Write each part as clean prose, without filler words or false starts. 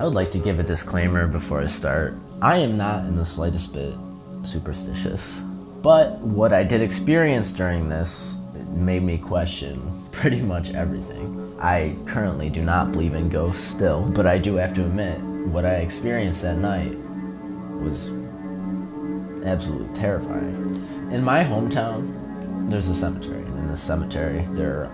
I would like to give a disclaimer before I start. I am not in the slightest bit superstitious, but what I did experience during this made me question pretty much everything. I currently do not believe in ghosts still, but I do have to admit, what I experienced that night was absolutely terrifying. In my hometown, there's a cemetery, and in the cemetery there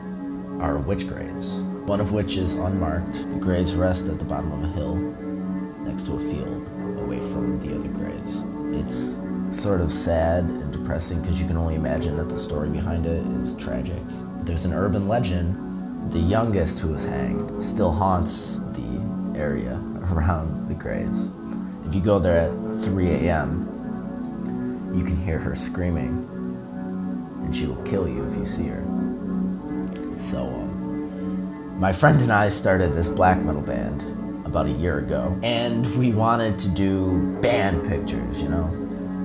are witch graves, one of which is unmarked. The graves rest at the bottom of a hill next to a field away from the other graves. It's sort of sad and depressing because you can only imagine that the story behind it is tragic. There's an urban legend: the youngest who was hanged still haunts the area around the graves. If you go there at 3 a.m., you can hear her screaming, and she will kill you if you see her. So, my friend and I started this black metal band about a year ago, and we wanted to do band pictures,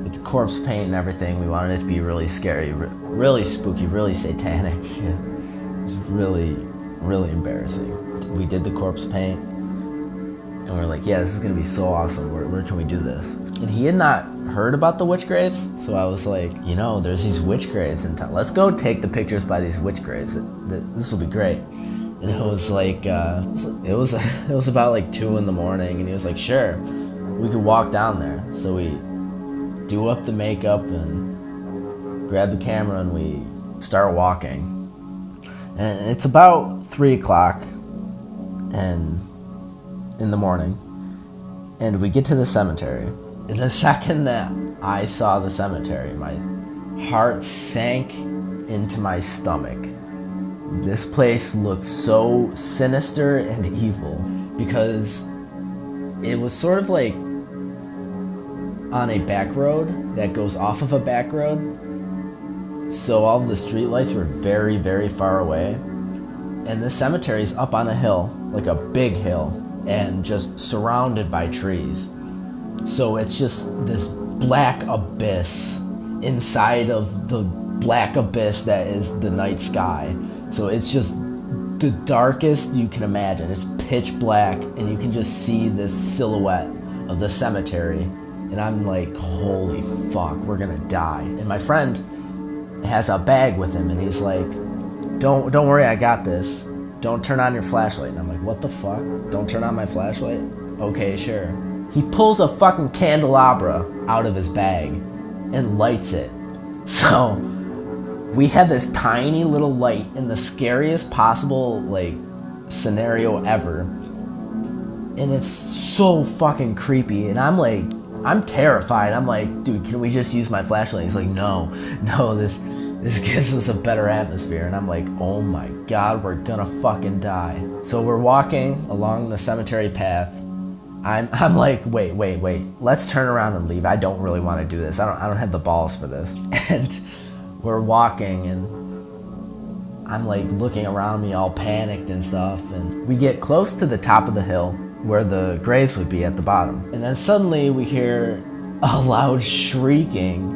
with the corpse paint and everything. We wanted it to be really scary, really spooky, really satanic. It was really, really embarrassing. We did the corpse paint, and we were like, yeah, this is gonna be so awesome. Where can we do this? And he had not heard about the witch graves, so I was like, there's these witch graves in town. Let's go take the pictures by these witch graves. This will be great. And it was like, it was about like 2 a.m, and he was like, sure, we could walk down there. So we do up the makeup and grab the camera, and we start walking. And it's about 3 o'clock and in the morning, and we get to the cemetery. And the second that I saw the cemetery, my heart sank into my stomach. This place looked so sinister and evil because it was sort of like on a back road that goes off of a back road. So all of the streetlights were very, very far away. And the cemetery is up on a hill, like a big hill, and just surrounded by trees. So it's just this black abyss inside of the black abyss that is the night sky. So it's just the darkest you can imagine. It's pitch black, and you can just see this silhouette of the cemetery. And I'm like, holy fuck, we're gonna die. And my friend has a bag with him, and he's like, don't worry, I got this. Don't turn on your flashlight. And I'm like, what the fuck? Don't turn on my flashlight? Okay, sure. He pulls a fucking candelabra out of his bag and lights it. So we had this tiny little light in the scariest possible scenario ever, and it's so fucking creepy. And I'm terrified. I'm like, dude, can we just use my flashlight? He's like, no, this gives us a better atmosphere. And I'm like, oh my god, we're gonna fucking die. So we're walking along the cemetery path. I'm like, wait, let's turn around and leave. I don't really want to do this. I don't have the balls for this. And we're walking, and I'm like looking around me all panicked and stuff, and we get close to the top of the hill where the graves would be at the bottom. And then suddenly we hear a loud shrieking,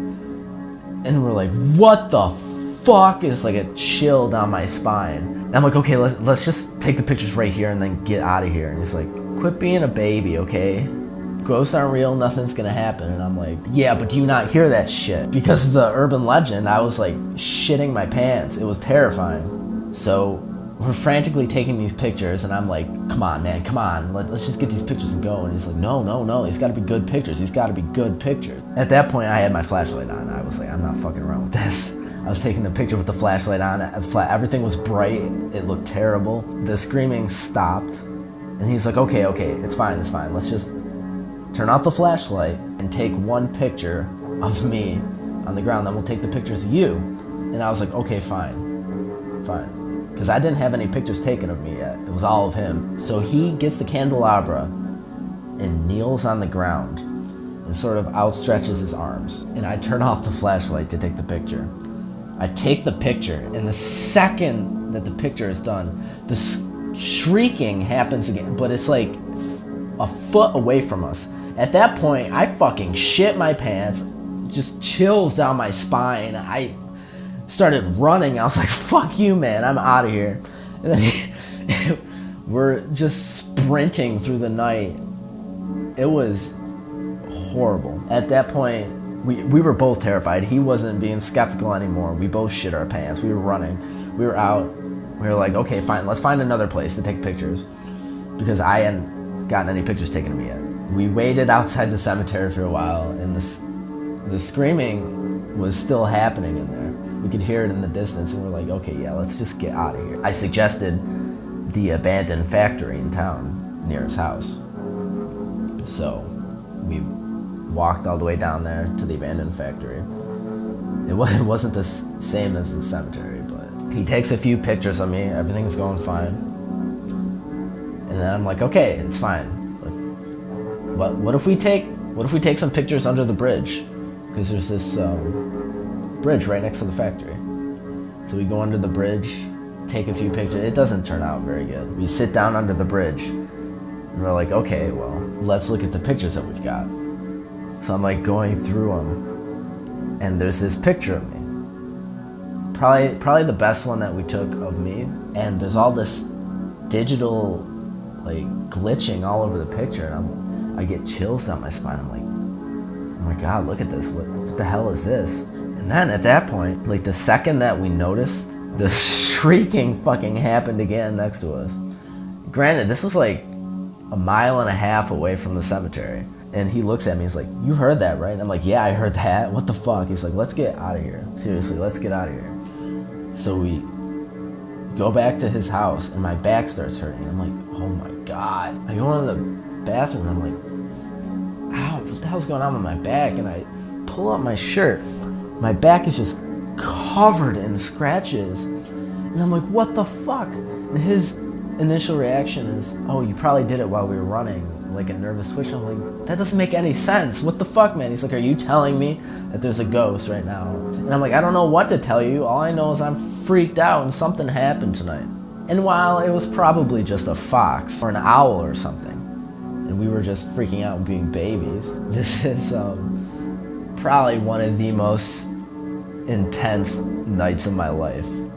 and we're like, what the fuck? It's like a chill down my spine. And I'm like, okay, let's just take the pictures right here and then get out of here. And he's like, quit being a baby, okay? Ghosts aren't real, nothing's gonna happen. And I'm like, yeah, but do you not hear that shit? Because of the urban legend, I was like shitting my pants. It was terrifying. So we're frantically taking these pictures, and I'm like, come on, man, come on. Let's just get these pictures and go. And he's like, no, these gotta be good pictures. These gotta be good pictures. At that point, I had my flashlight on. I was like, I'm not fucking around with this. I was taking the picture with the flashlight on. Everything was bright. It looked terrible. The screaming stopped. And he's like, okay, it's fine. Let's just turn off the flashlight and take one picture of me on the ground. Then we'll take the pictures of you. And I was like, okay, fine. Because I didn't have any pictures taken of me yet. It was all of him. So he gets the candelabra and kneels on the ground and sort of outstretches his arms. And I turn off the flashlight to take the picture. I take the picture, and the second that the picture is done, the shrieking happens again, but it's like a foot away from us. At that point, I fucking shit my pants, just chills down my spine. I started running. I was like, fuck you, man, I'm out of here. And then we're just sprinting through the night, It was horrible. At that point, we were both terrified. He wasn't being skeptical anymore. We both shit our pants. We were running. We were out. We were like, okay, fine, let's find another place to take pictures, because I hadn't gotten any pictures taken of me yet. We waited outside the cemetery for a while, and the screaming was still happening in there. We could hear it in the distance, and we're like, okay, yeah, let's just get out of here. I suggested the abandoned factory in town near his house. So we walked all the way down there to the abandoned factory. It wasn't the same as the cemetery, but he takes a few pictures of me. Everything's going fine. And then I'm like, okay, it's fine. But what if we take some pictures under the bridge? Because there's this bridge right next to the factory. So we go under the bridge, take a few pictures. It doesn't turn out very good. We sit down under the bridge, and we're like, okay, well, let's look at the pictures that we've got. So I'm like going through them, and there's this picture of me. Probably the best one that we took of me. And there's all this digital, like, glitching all over the picture, and I get chills down my spine. I'm like, oh my God, look at this. What the hell is this? And then at that point, like the second that we noticed, the shrieking fucking happened again next to us. Granted, this was like a mile and a half away from the cemetery. And he looks at me, he's like, you heard that, right? And I'm like, yeah, I heard that. What the fuck? He's like, let's get out of here. Seriously, let's get out of here. So we go back to his house, and my back starts hurting. I'm like, oh my God. I go into the bathroom, and I'm like, ow, what the hell's going on with my back? And I pull up my shirt. My back is just covered in scratches. And I'm like, what the fuck? And his initial reaction is, oh, you probably did it while we were running, like a nervous twitch. I'm like, that doesn't make any sense. What the fuck, man? He's like, are you telling me that there's a ghost right now? And I'm like, I don't know what to tell you. All I know is I'm freaked out and something happened tonight. And while it was probably just a fox or an owl or something, and we were just freaking out and being babies, this is probably one of the most intense nights of my life.